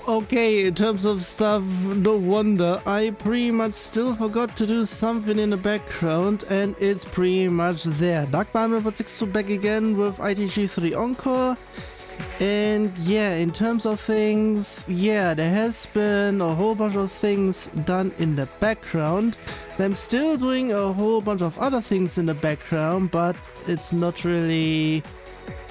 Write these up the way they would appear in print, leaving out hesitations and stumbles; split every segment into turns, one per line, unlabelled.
Okay, in terms of stuff, no wonder. I pretty much still forgot to do something in the background, and it's pretty much there. DD.MM.YYYY back again with ITG3 Encore. And yeah, in terms of things, yeah, there has been a whole bunch of things done in the background. I'm still doing a whole bunch of other things in the background, but it's not really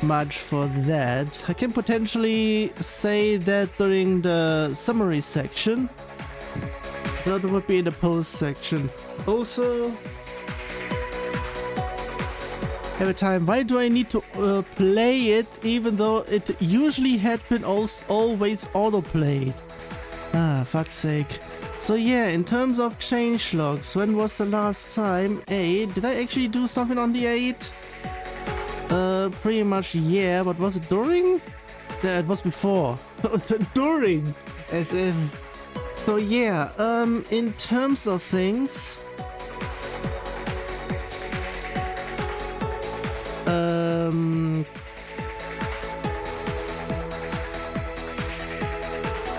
much for that. I can potentially say that during the summary section. That would be in the post section. Also, every time, why do I need to play it even though it usually had been always auto-played? Ah, fuck's sake. So yeah, in terms of changelogs, when was the last time? 8? Did I actually do something on the 8? Pretty much yeah, but was it during? Yeah, it was before. During! As in... So yeah, in terms of things...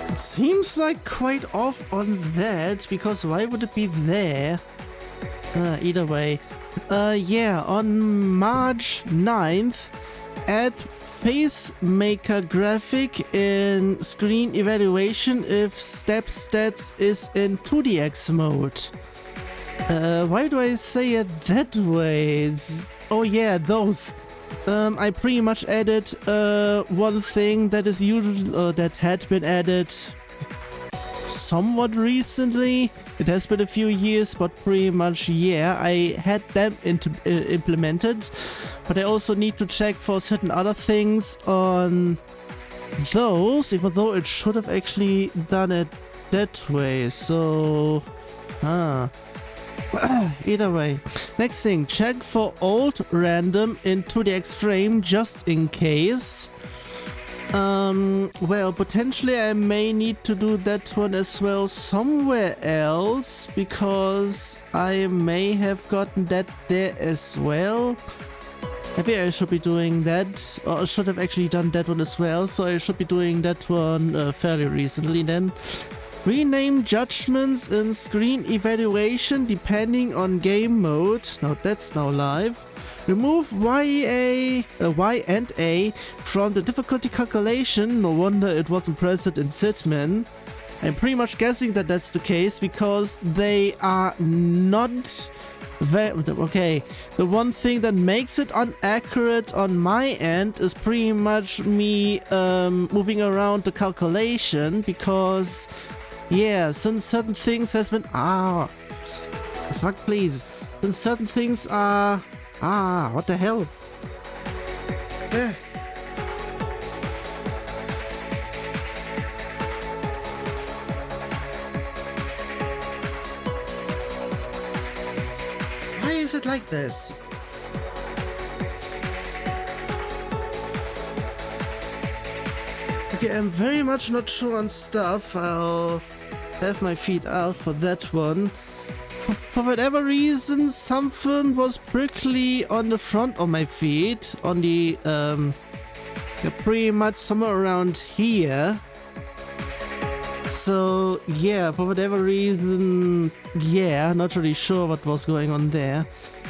It seems like quite off on that, because why would it be there? Either way. Yeah, on March 9th, add pacemaker graphic in screen evaluation if step stats is in 2DX mode. Why do I say it that way? Oh yeah, those. I pretty much added one thing that is usually that had been added somewhat recently. It has been a few years, but pretty much yeah, I had them implemented. But I also need to check for certain other things on those, even though it should have actually done it that way. So, either way. Next thing, check for old random in 2DX frame just in case. Well, potentially I may need to do that one as well somewhere else, because I may have gotten that there as well. Maybe I should be doing that, or I should have actually done that one as well, so I should be doing that one fairly recently then. Rename judgments in screen evaluation depending on game mode. Now that's now live. Remove Y and A from the difficulty calculation. No wonder it wasn't present in Sitman. I'm pretty much guessing that that's the case because they are not okay. The one thing that makes it inaccurate on my end is pretty much me moving around the calculation, because yeah, since certain things has been fuck please. Since certain things are what the hell? Why is it like this? Okay, I'm very much not sure on stuff. I'll have my feet out for that one. For whatever reason, something was prickly on the front of my feet, on the, pretty much somewhere around here. So, yeah, for whatever reason, yeah, not really sure what was going on there.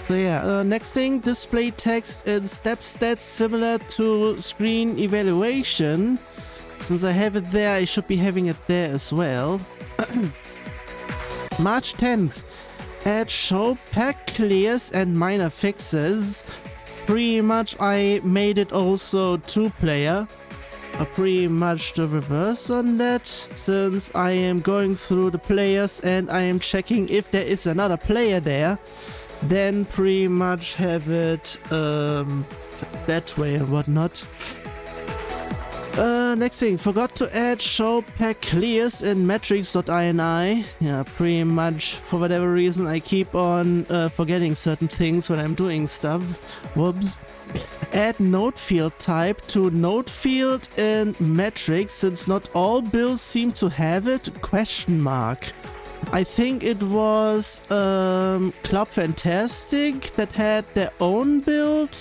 So yeah, next thing, display text in step stats similar to screen evaluation. Since I have it there, I should be having it there as well. March 10th. Add show pack clears and minor fixes. Pretty much I made it also 2-player. Pretty much the reverse on that, since I am going through the players and I am checking if there is another player there, then pretty much have it that way and whatnot. Next thing, forgot to add show pack clears in metrics.ini. Yeah, pretty much for whatever reason I keep on forgetting certain things when I'm doing stuff. Whoops. Add node field type to node field in metrics, since not all builds seem to have it, question mark. I think it was Club Fantastic that had their own build.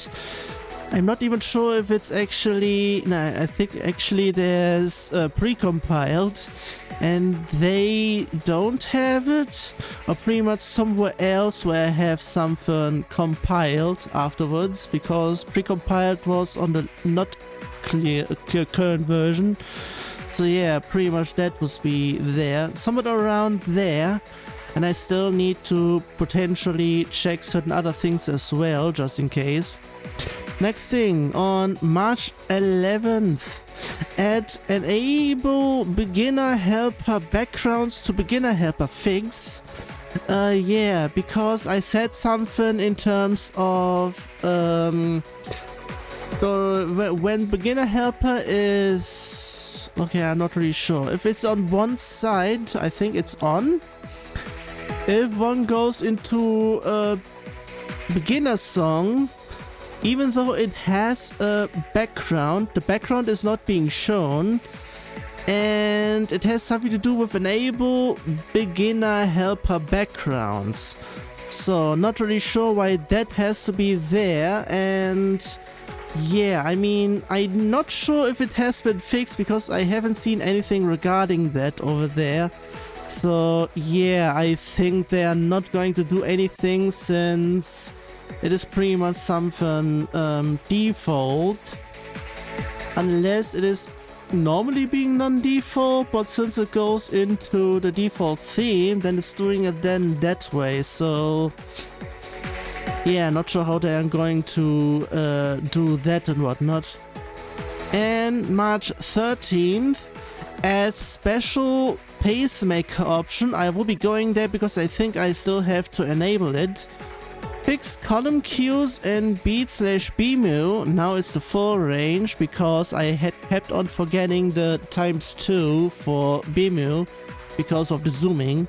I'm not even sure if it's actually... No, I think actually there's pre-compiled and they don't have it, or pretty much somewhere else where I have something compiled afterwards, because pre-compiled was on the not clear current version. So yeah, pretty much that must be there, somewhere around there. And I still need to potentially check certain other things as well, just in case. Next thing, on March 11th, add enable beginner helper backgrounds to beginner helper fix. Yeah, because I said something in terms of when beginner helper is... Okay, I'm not really sure. If it's on one side, I think it's on. If one goes into a beginner song, even though it has a background, the background is not being shown, and it has something to do with enable beginner helper backgrounds. So not really sure why that has to be there. And yeah, I mean, I'm not sure if it has been fixed because I haven't seen anything regarding that over there. So yeah, I think they are not going to do anything since it is pretty much something default, unless it is normally being non-default, but since it goes into the default theme, then it's doing it then that way. So yeah, not sure how they are going to do that and whatnot. And March 13th, add special pacemaker option. I will be going there because I think I still have to enable it. Fix column cues and beat/BMU. Now it's the full range because I had kept on forgetting the ×2 for BMU because of the zooming.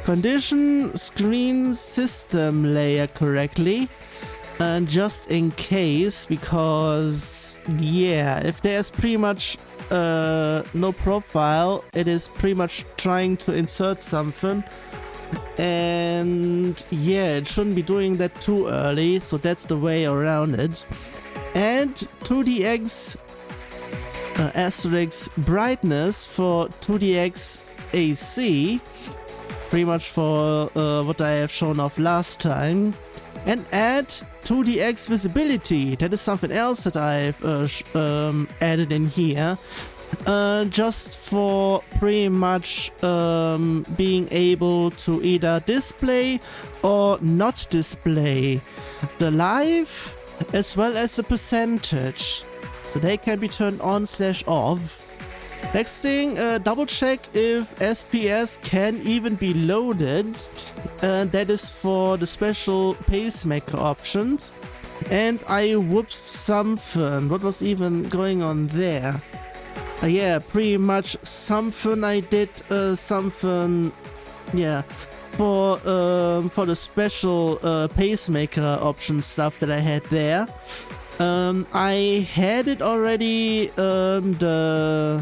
Condition screen system layer correctly. Just in case, because yeah, if there's pretty much no profile, it is pretty much trying to insert something, and yeah, it shouldn't be doing that too early, so that's the way around it. And 2DX asterisk brightness for 2DX AC, pretty much for what I have shown off last time. And add 2DX visibility. That is something else that I've added in here, just for pretty much being able to either display or not display the live as well as the percentage, so they can be turned on/off. Next thing, double check if SPS can even be loaded. That is for the special pacemaker options. And I whooped something. What was even going on there? Yeah, pretty much something I did, something, yeah, for the special pacemaker option stuff that I had there. I had it already, the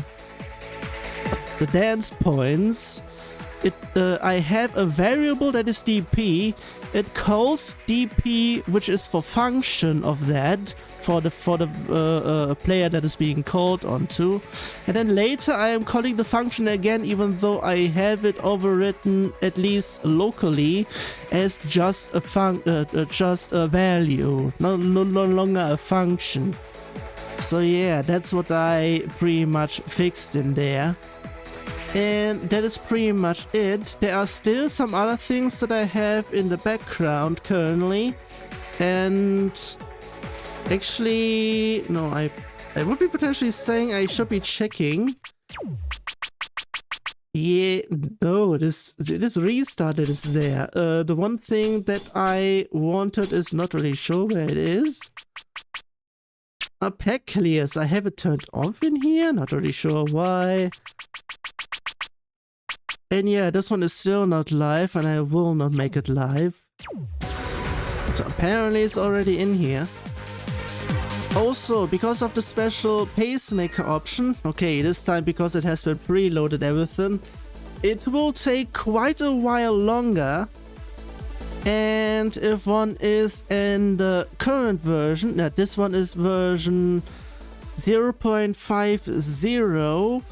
dance points. I have a variable that is DP. It calls DP, which is for function of that, for the player that is being called onto. And then later I am calling the function again, even though I have it overwritten at least locally as just a value, no longer a function. So yeah, that's what I pretty much fixed in there. And that is pretty much it. There are still some other things that I have in the background currently. And actually, no, I would be potentially saying I should be checking. Yeah, no, it is restarted is there. The one thing that I wanted is not really sure where it is. Pack clears. I have it turned off in here. Not really sure why. And yeah, this one is still not live, and I will not make it live. So apparently it's already in here. Also, because of the special pacemaker option, okay, this time because it has been preloaded everything, it will take quite a while longer And if one is in the current version, this one is version 0.50,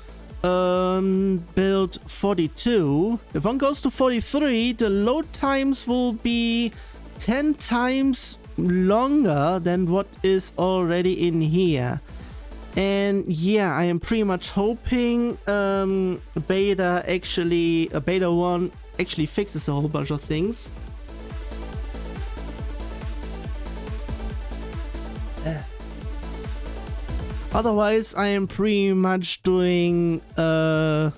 build 42. If one goes to 43, the load times will be 10 times longer than what is already in here. And yeah, I am pretty much hoping beta 1 actually fixes a whole bunch of things. Otherwise, I am pretty much doing a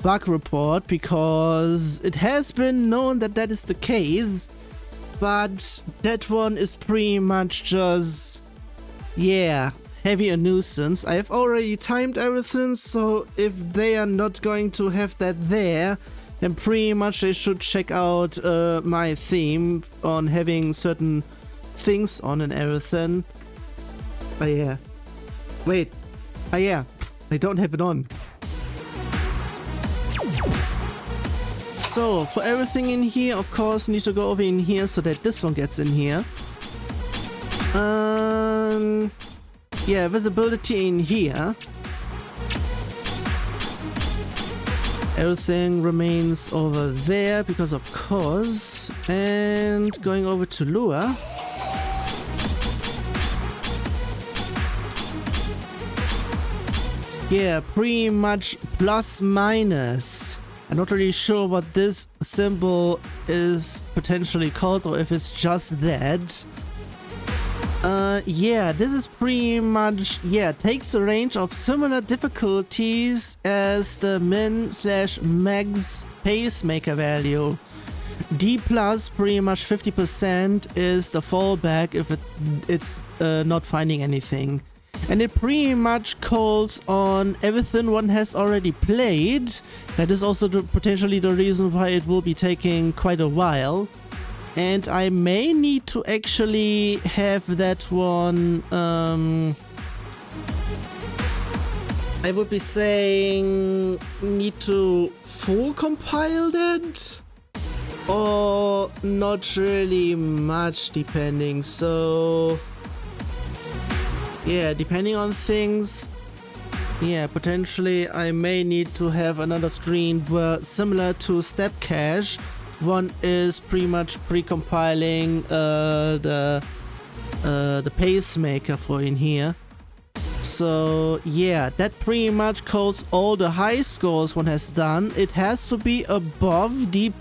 bug report because it has been known that that is the case, but that one is pretty much just, yeah, heavy a nuisance. I have already timed everything, so if they are not going to have that there, then pretty much they should check out my theme on having certain things on and everything. But yeah. Wait. Oh yeah. I don't have it on. So, for everything in here, of course, need to go over in here so that this one gets in here. Yeah, visibility in here. Everything remains over there because of course. And going over to Lua. Yeah, pretty much plus minus. I'm not really sure what this symbol is potentially called or if it's just that. Yeah, this is pretty much, yeah, takes a range of similar difficulties as the min/max pacemaker value. D plus, pretty much 50% is the fallback if it's not finding anything. And it pretty much calls on everything one has already played. That is also potentially the reason why it will be taking quite a while. And I may need to actually have that one, I would be saying, need to full compile that? Or not really much depending, so... Yeah, depending on things, yeah, potentially I may need to have another screen where, similar to Step Cache, one is pretty much pre-compiling the pacemaker for in here. So yeah, that pretty much calls all the high scores one has done. It has to be above D+.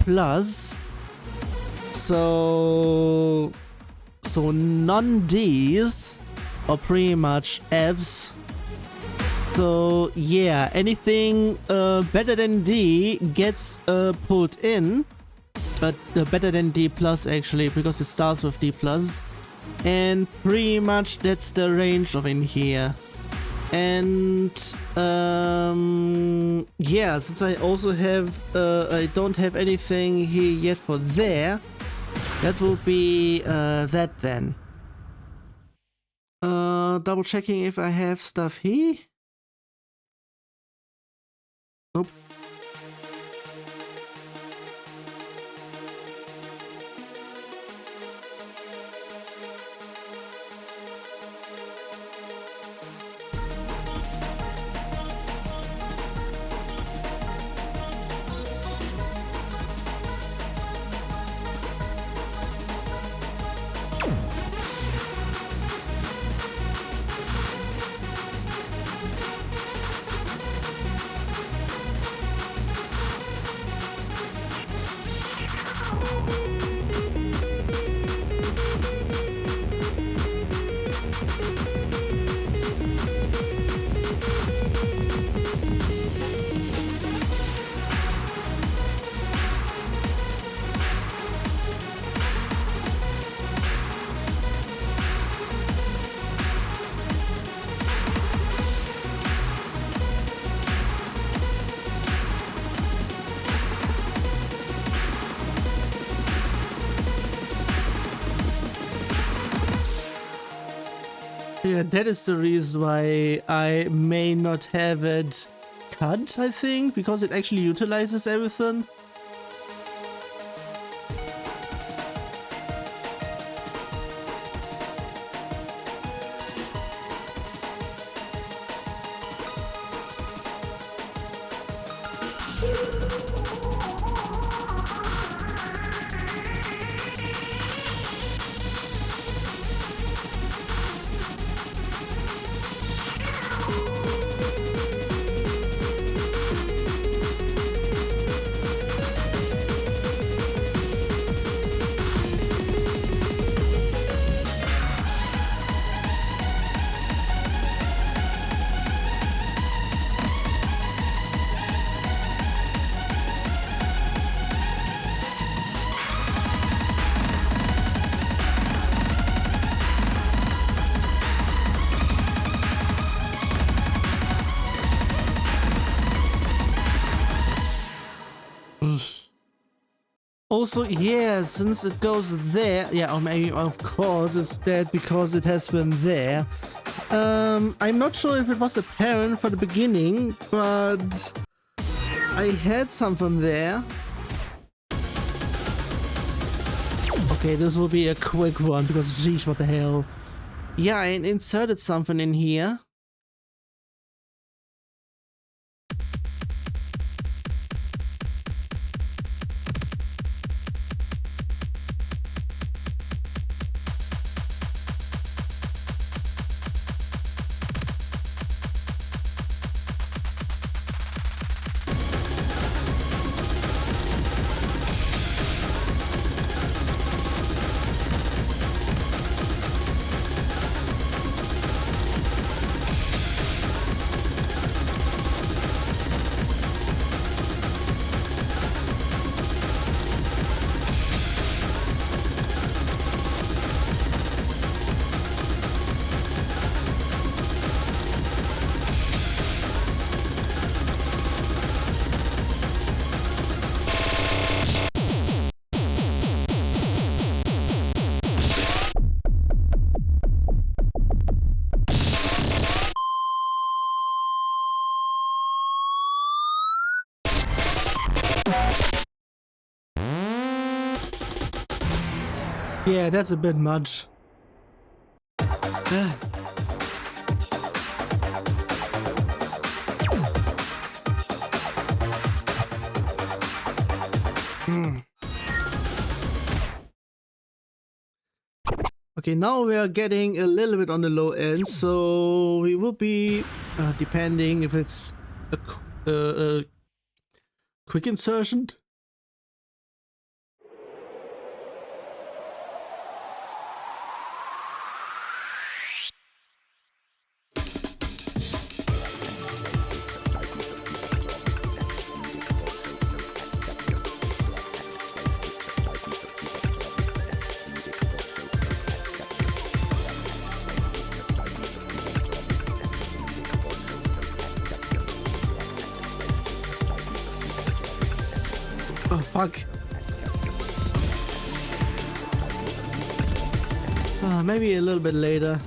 So non-Ds. Or pretty much Fs. So yeah, anything better than D gets pulled in, but better than D plus actually, because it starts with D plus, and pretty much that's the range of in here. And yeah, since I also have I don't have anything here yet for there, that will be that then. Double checking if I have stuff here. Nope. Yeah, that is the reason why I may not have it cut, I think, because it actually utilizes everything. Also, yeah, since it goes there, yeah, or maybe of course it's dead because it has been there. I'm not sure if it was apparent for the beginning, but I had something there. Okay, this will be a quick one because geez, what the hell. Yeah, I inserted something in here. Yeah, that's a bit much. Okay, now we are getting a little bit on the low end, so we will be, depending if it's a quick insertion. Oh, fuck. Maybe a little bit later.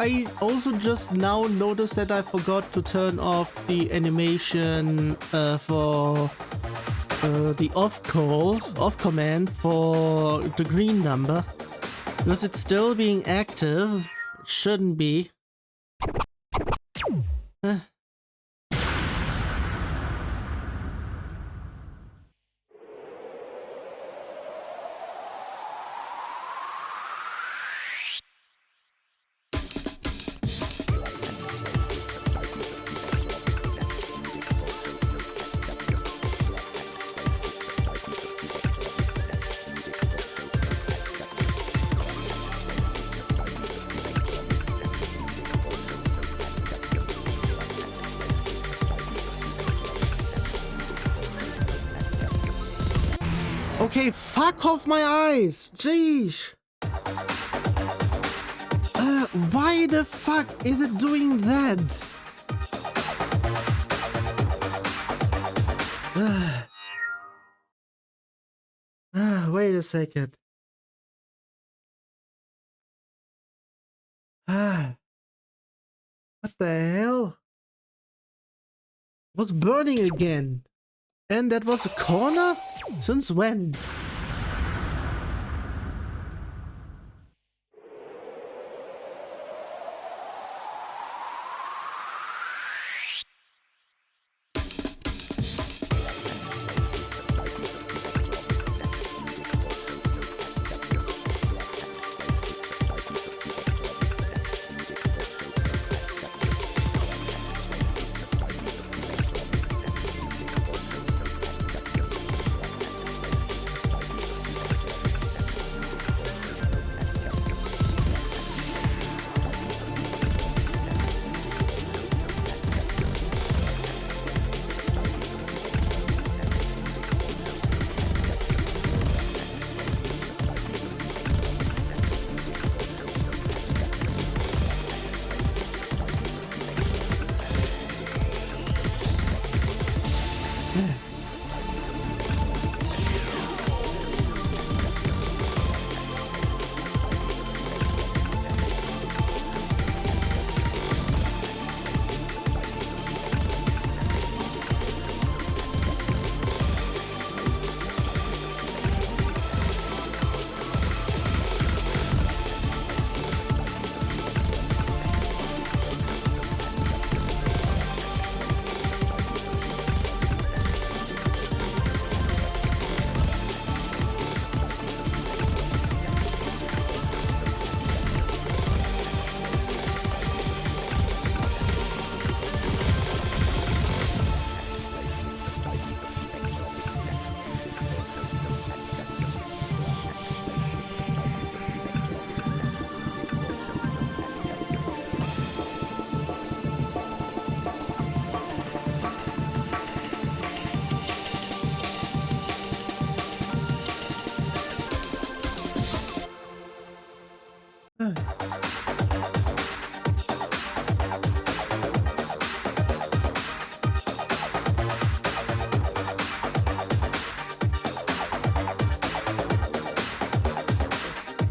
I also just now noticed that I forgot to turn off the animation for the off command for the green number. Because it's still being active. It shouldn't be. Okay, fuck off my eyes! Jeez! Why the fuck is it doing that? Wait a second. What the hell? It was burning again. And that was a corner? Since when?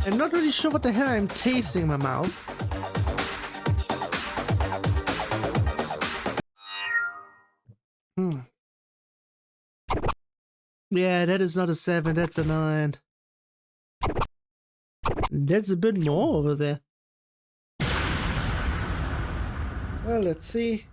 I'm not really sure what the hell I'm tasting in my mouth. Yeah, that is not a 7, that's a 9. That's a bit more over there. Well, let's see.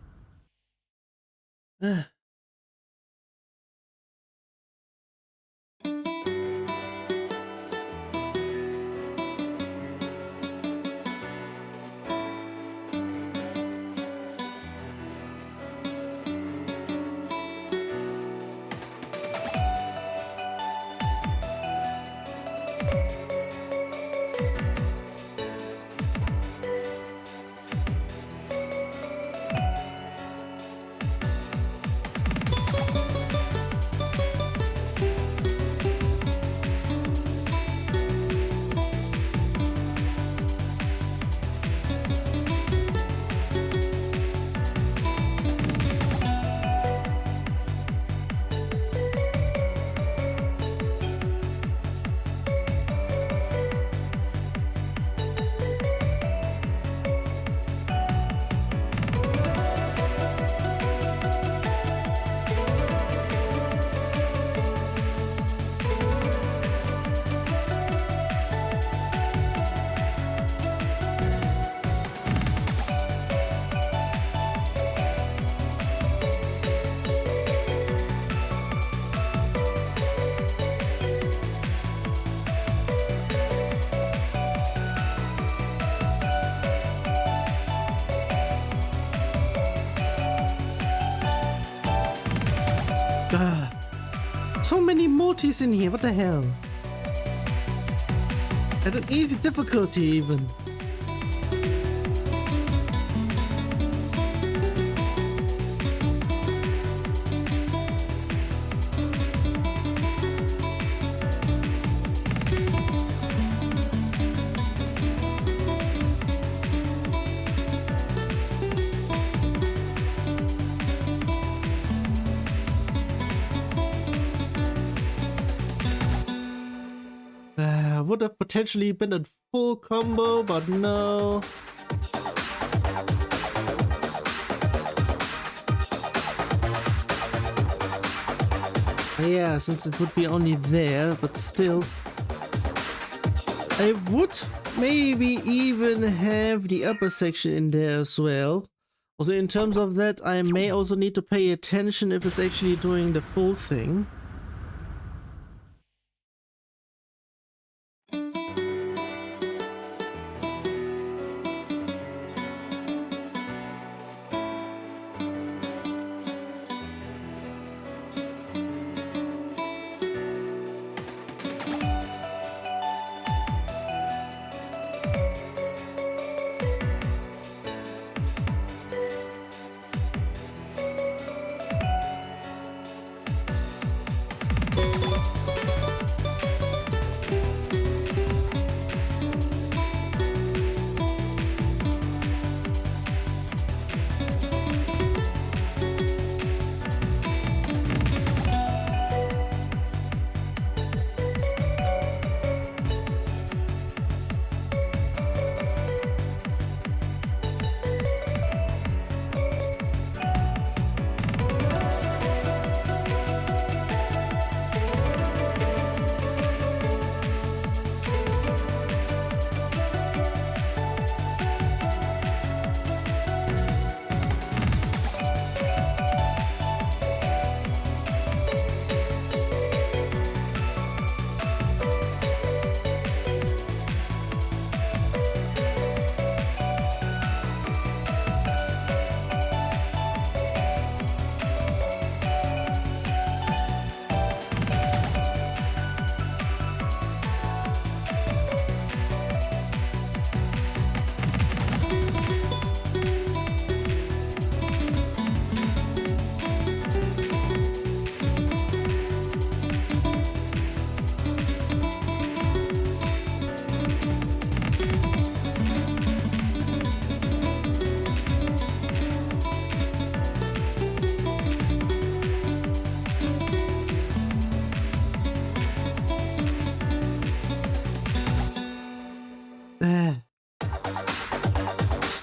So many multis in here, what the hell? At an easy difficulty even. Would have potentially been a full combo, but no. Yeah, since it would be only there, but still. I would maybe even have the upper section in there as well. Also, in terms of that, I may also need to pay attention if it's actually doing the full thing.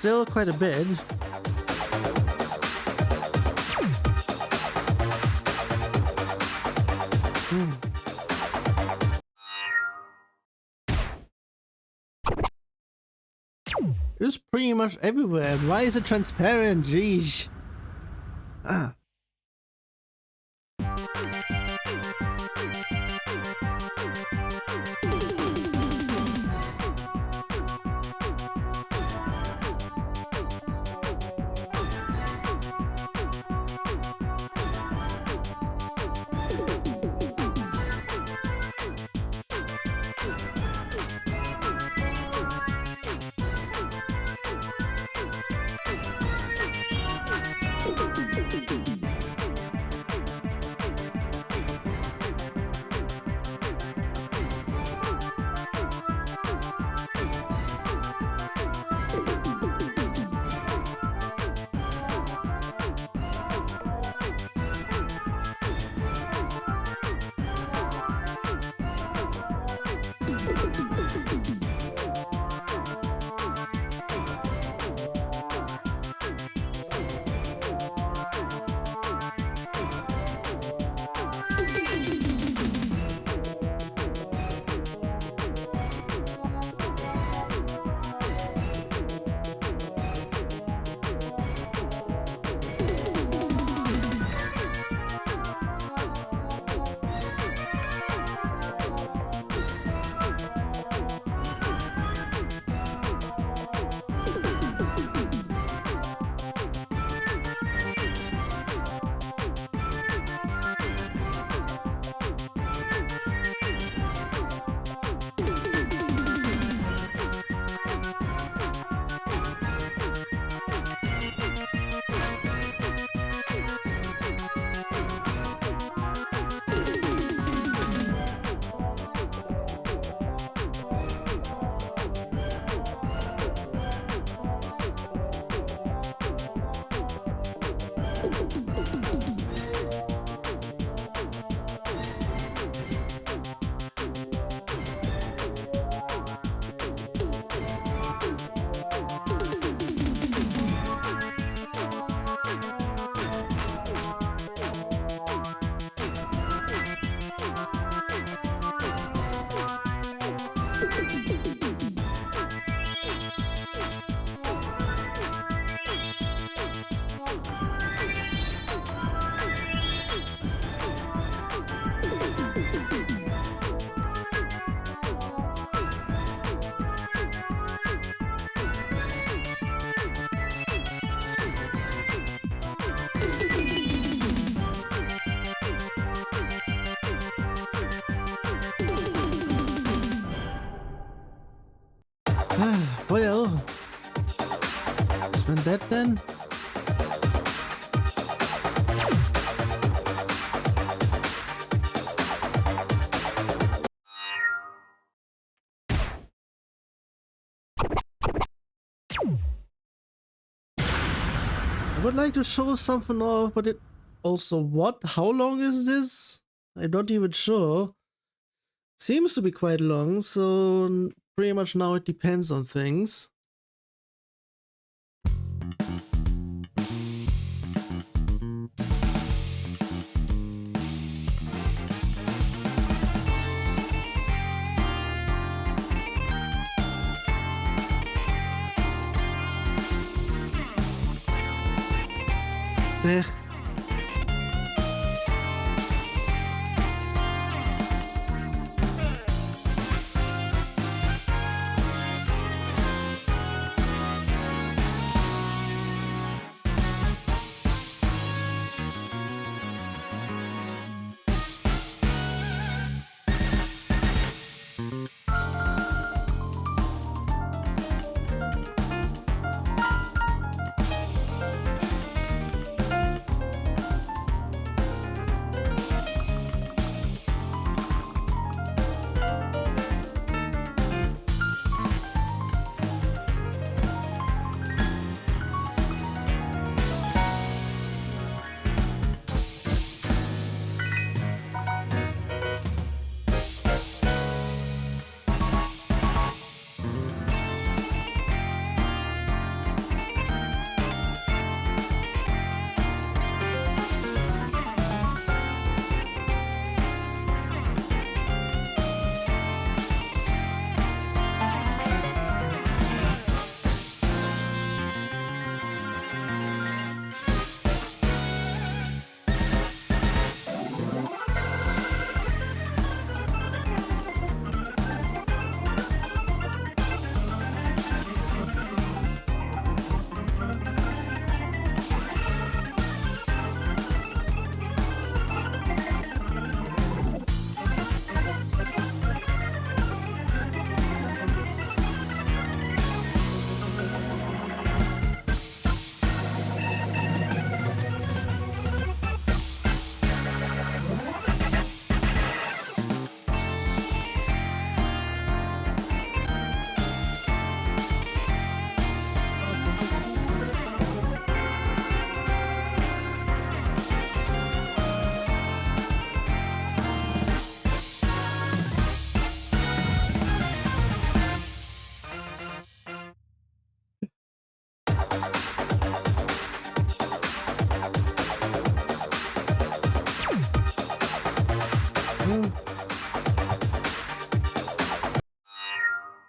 Still quite a bit. It's pretty much everywhere. Why is it transparent? Jeez. Ah. Well, spend that then. I would like to show something off, but it also what? How long is this? I'm not even sure. Seems to be quite long, so pretty much now it depends on things. There.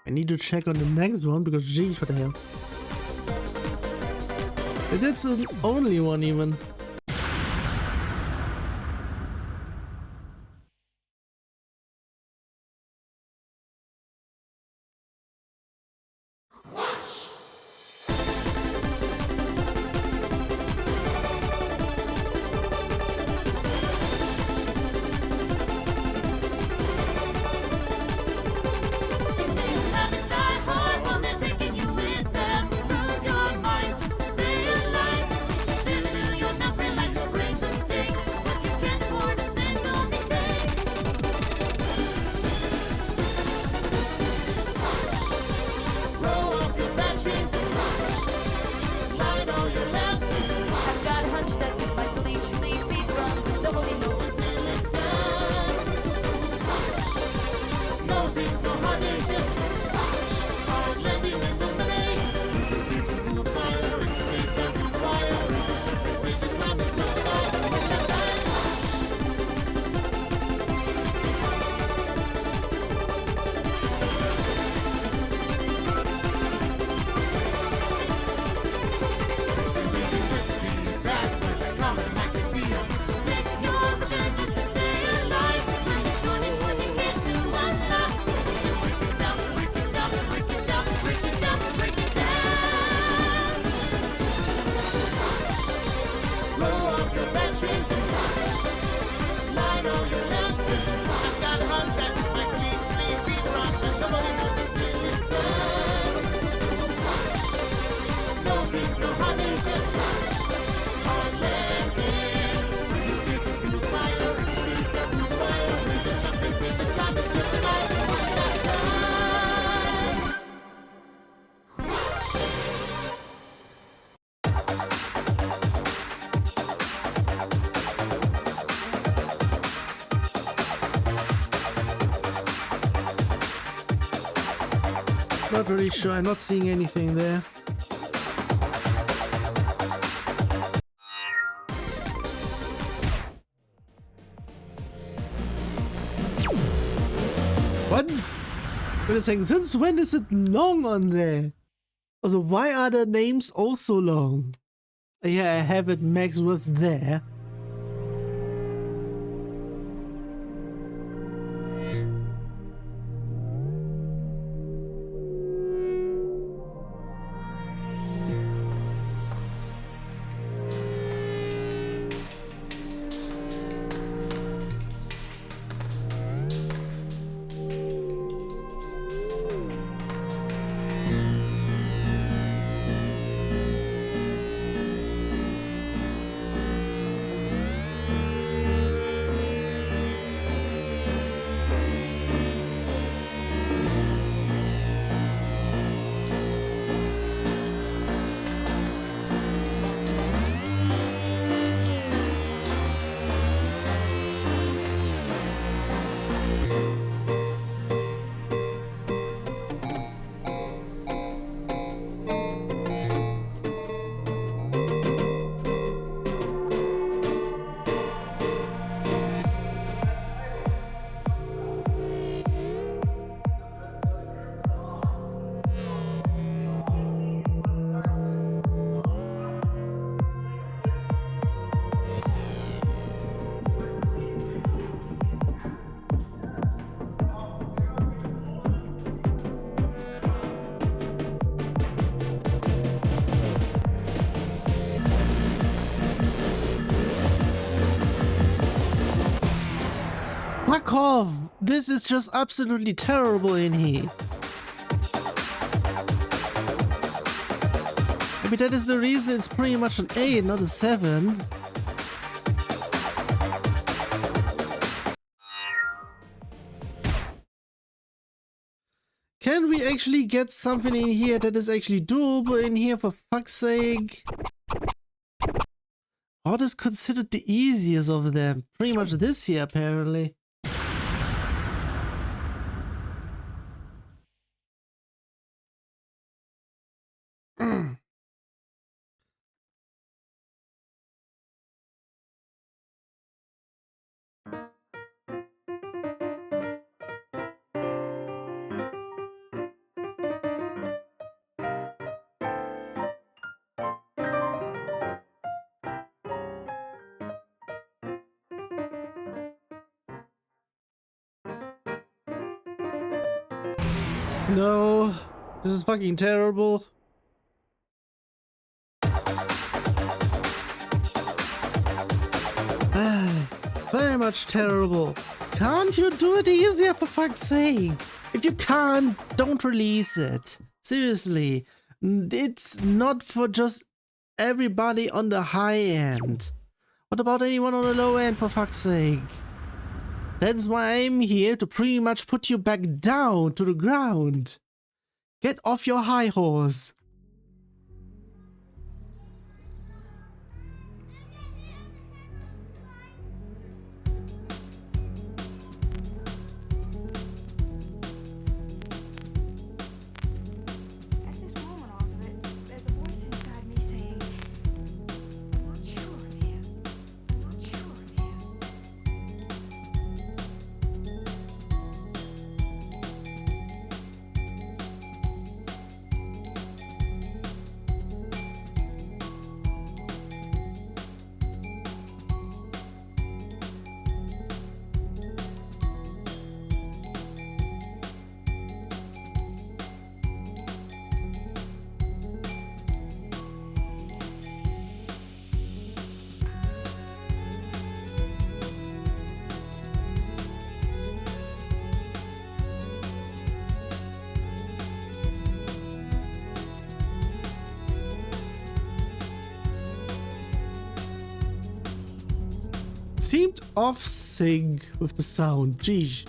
I need to check on the next one because geez, what the hell? That's the only one even.
Taking you with them, lose your mind just to stay alive.
Not really sure. I'm not seeing anything there. What? Wait a second. Since when is it long on there? Also, why are the names also long? Yeah, I have it maxed with there. Fuck off! This is just absolutely terrible in here. I mean, that is the reason it's pretty much an 8, not a 7. Can we actually get something in here that is actually doable in here, for fuck's sake? What is considered the easiest of them? Pretty much this here, apparently. No, this is fucking terrible. Very much terrible. Can't you do it easier, for fuck's sake? If you can't, don't release it. Seriously, it's not for just everybody on the high end. What about anyone on the low end, for fuck's sake? That's why I'm here, to pretty much put you back down to the ground. Get off your high horse. Seemed off sync with the sound. Jeez.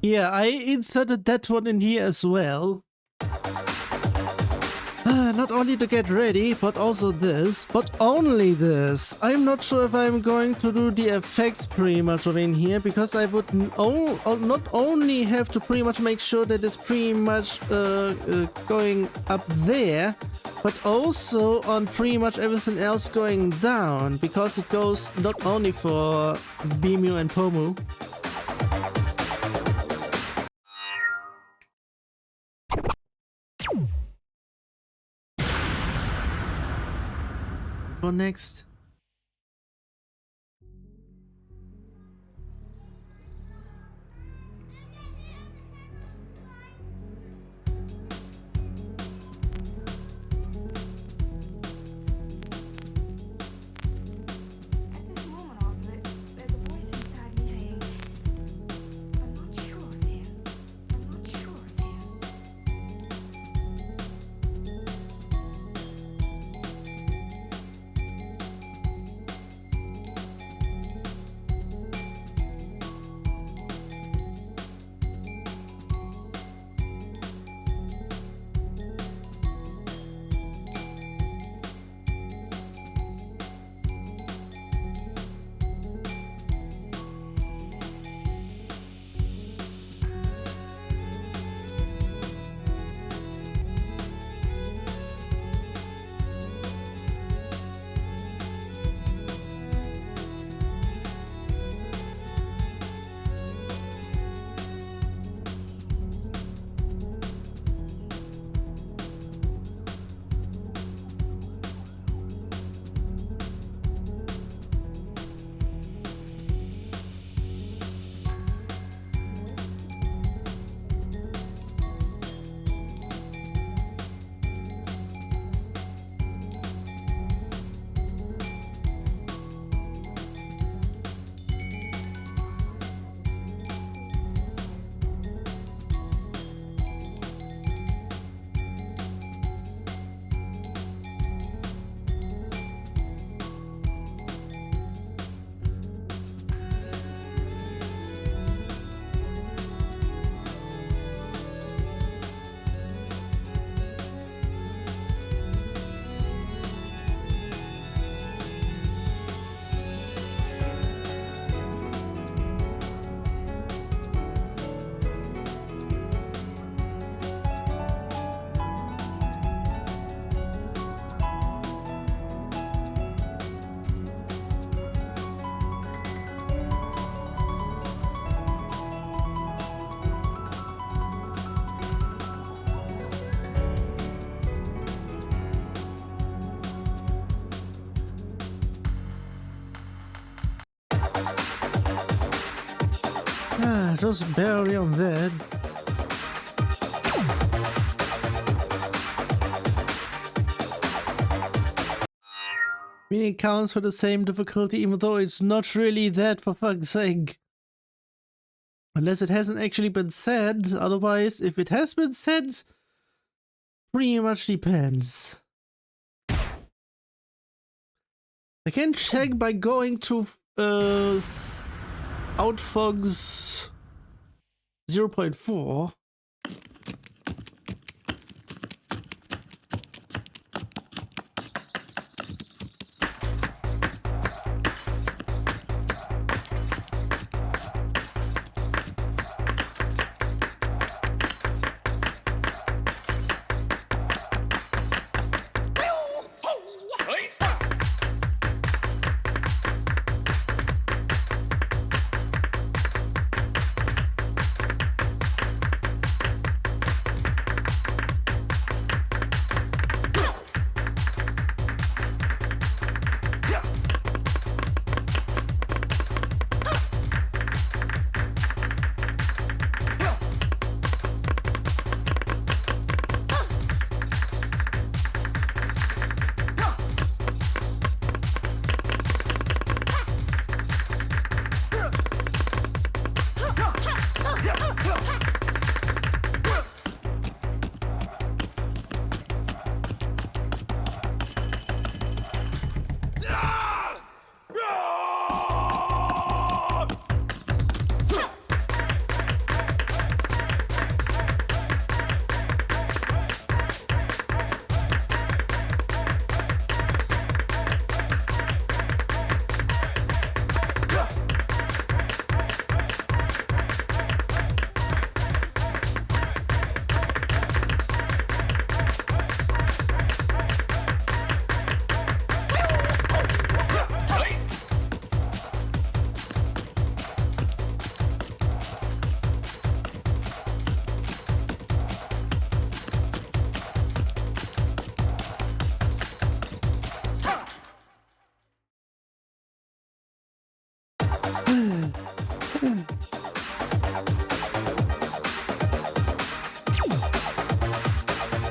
Yeah, I inserted that one in here as well. Not only to get ready, but also this, but only this. I'm not sure if I'm going to do the effects pretty much in here, because I would not only have to pretty much make sure that it's pretty much going up there, but also on pretty much everything else going down, because it goes not only for Bimu and Pomu. For next. Just barely on that. Meaning it counts for the same difficulty, even though it's not really that, for fuck's sake. Unless it hasn't actually been said, otherwise, if it has been said, pretty much depends. I can check by going to Outfogs 0.4.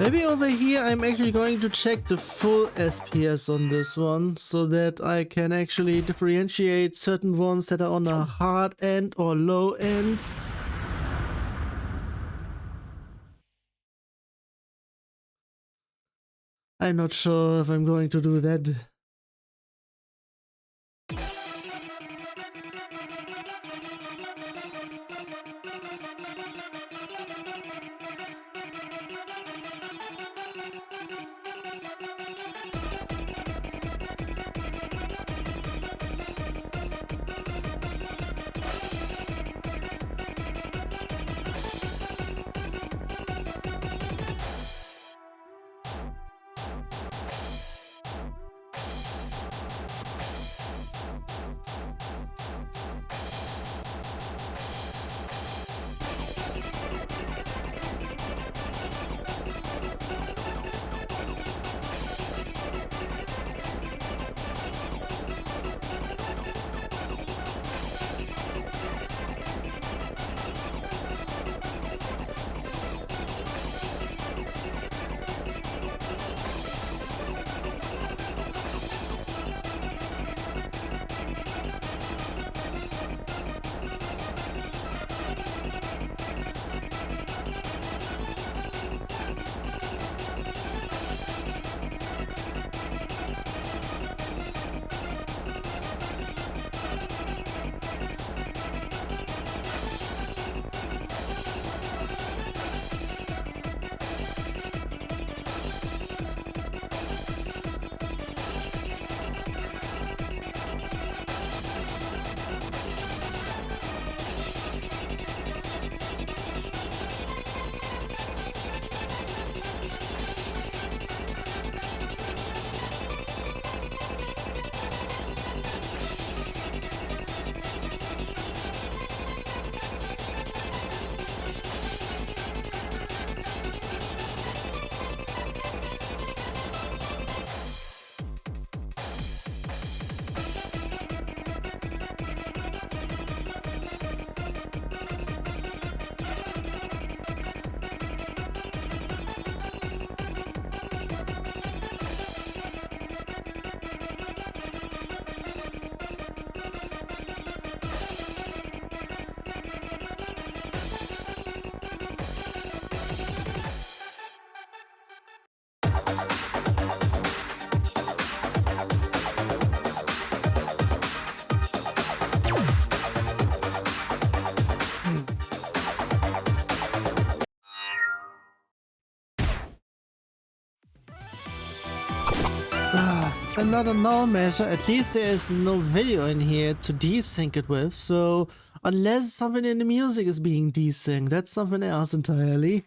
Maybe over here I'm actually going to check the full SPS on this one so that I can actually differentiate certain ones that are on the hard end or low end. I'm not sure if I'm going to do that. Another null measure. At least there is no video in here to desync it with, so unless something in the music is being desynced, that's something else entirely.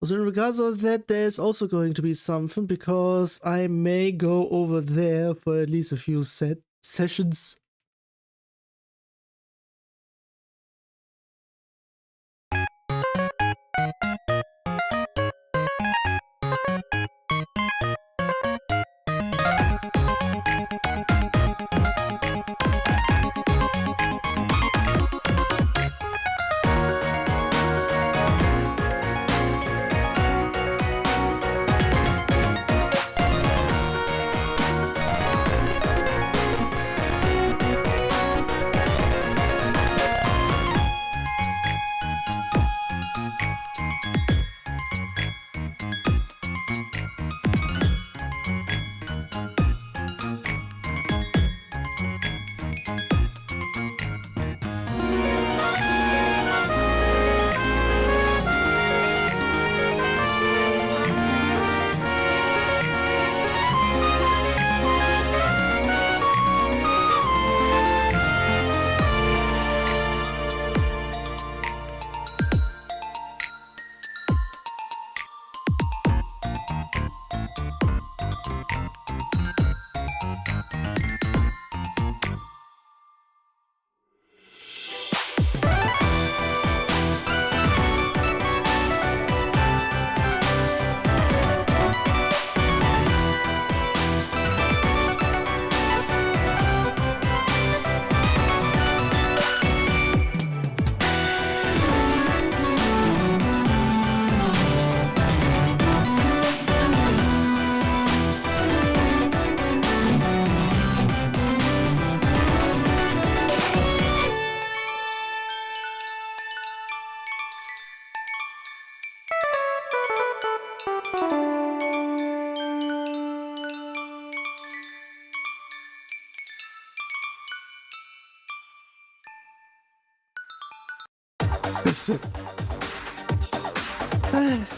So in regards of that, there's also going to be something because I may go over there for at least a few sessions.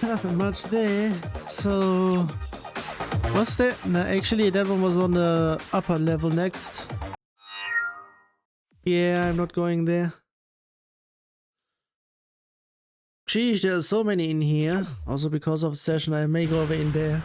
Nothing much there. So, what's that? No, actually, that one was on the upper level next. Yeah, I'm not going there. Geez, there are so many in here. Also, because of the session, I may go over in there.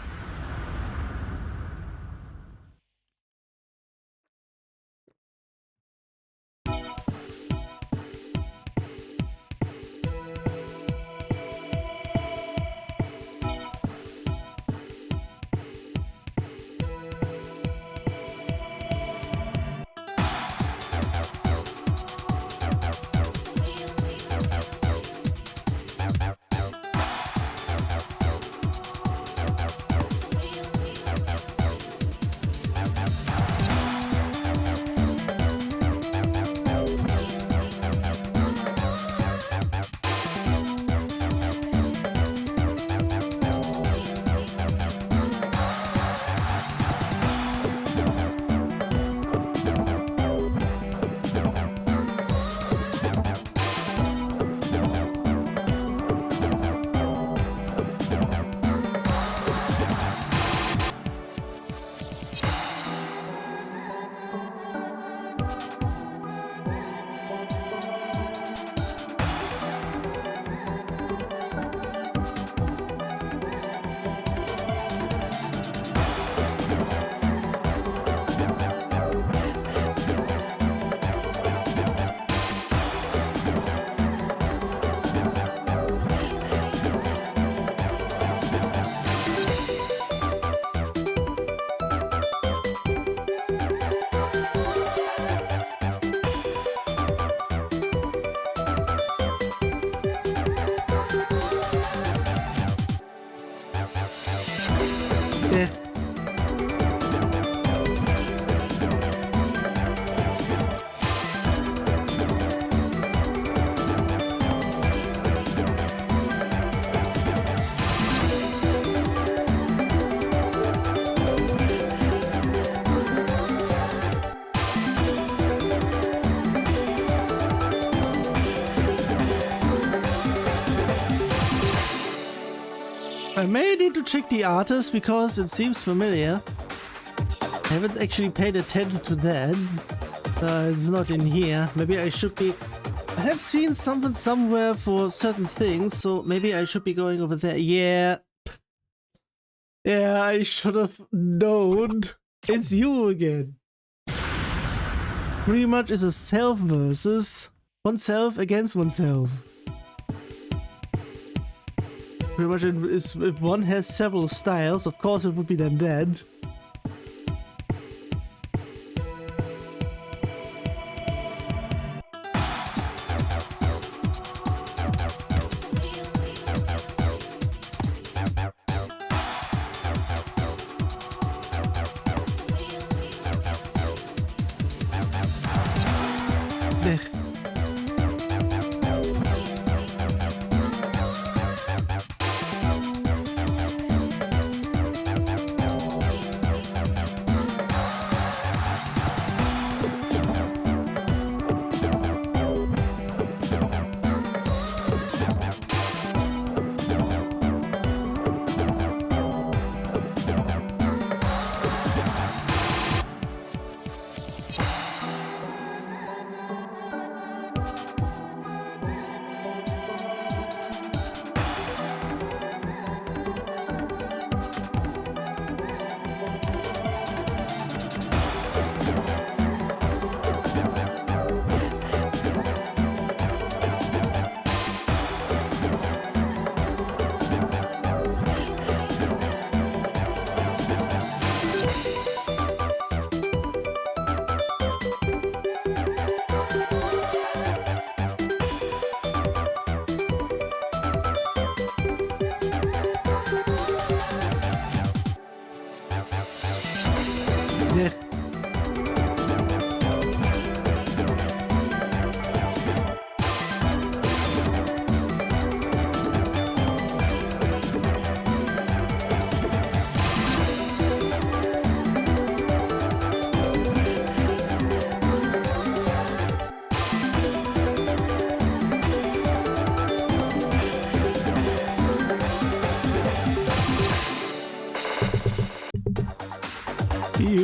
I may need to check the artist because it seems familiar. I haven't actually paid attention to that. It's not in here. Maybe I should be... I have seen something somewhere for certain things, so maybe I should be going over there. Yeah. Yeah, I should have known. It's you again. Pretty much is a self versus oneself against oneself. Pretty much is if one has several styles, of course it would be then that.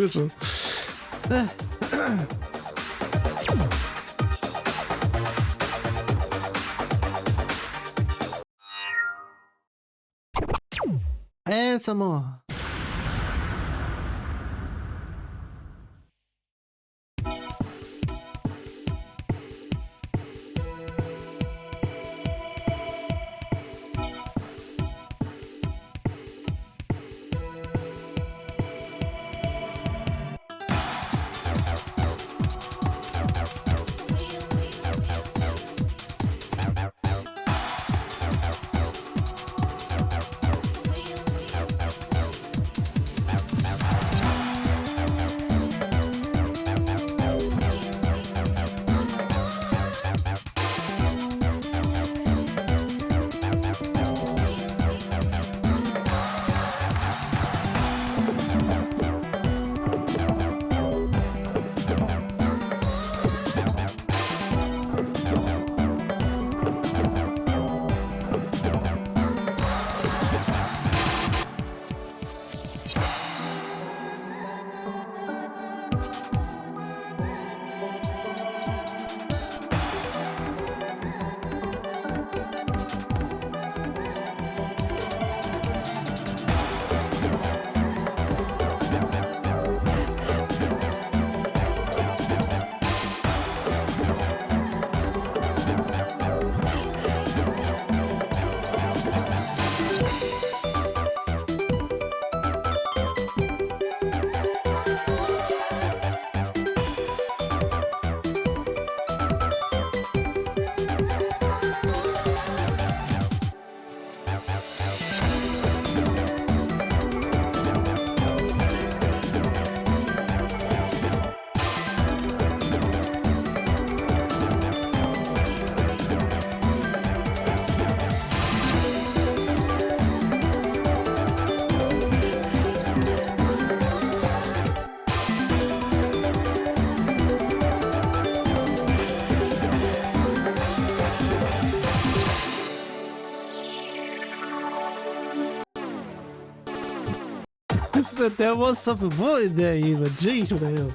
wird schon. And some more. There was something more in there even. Jeez, what the hell?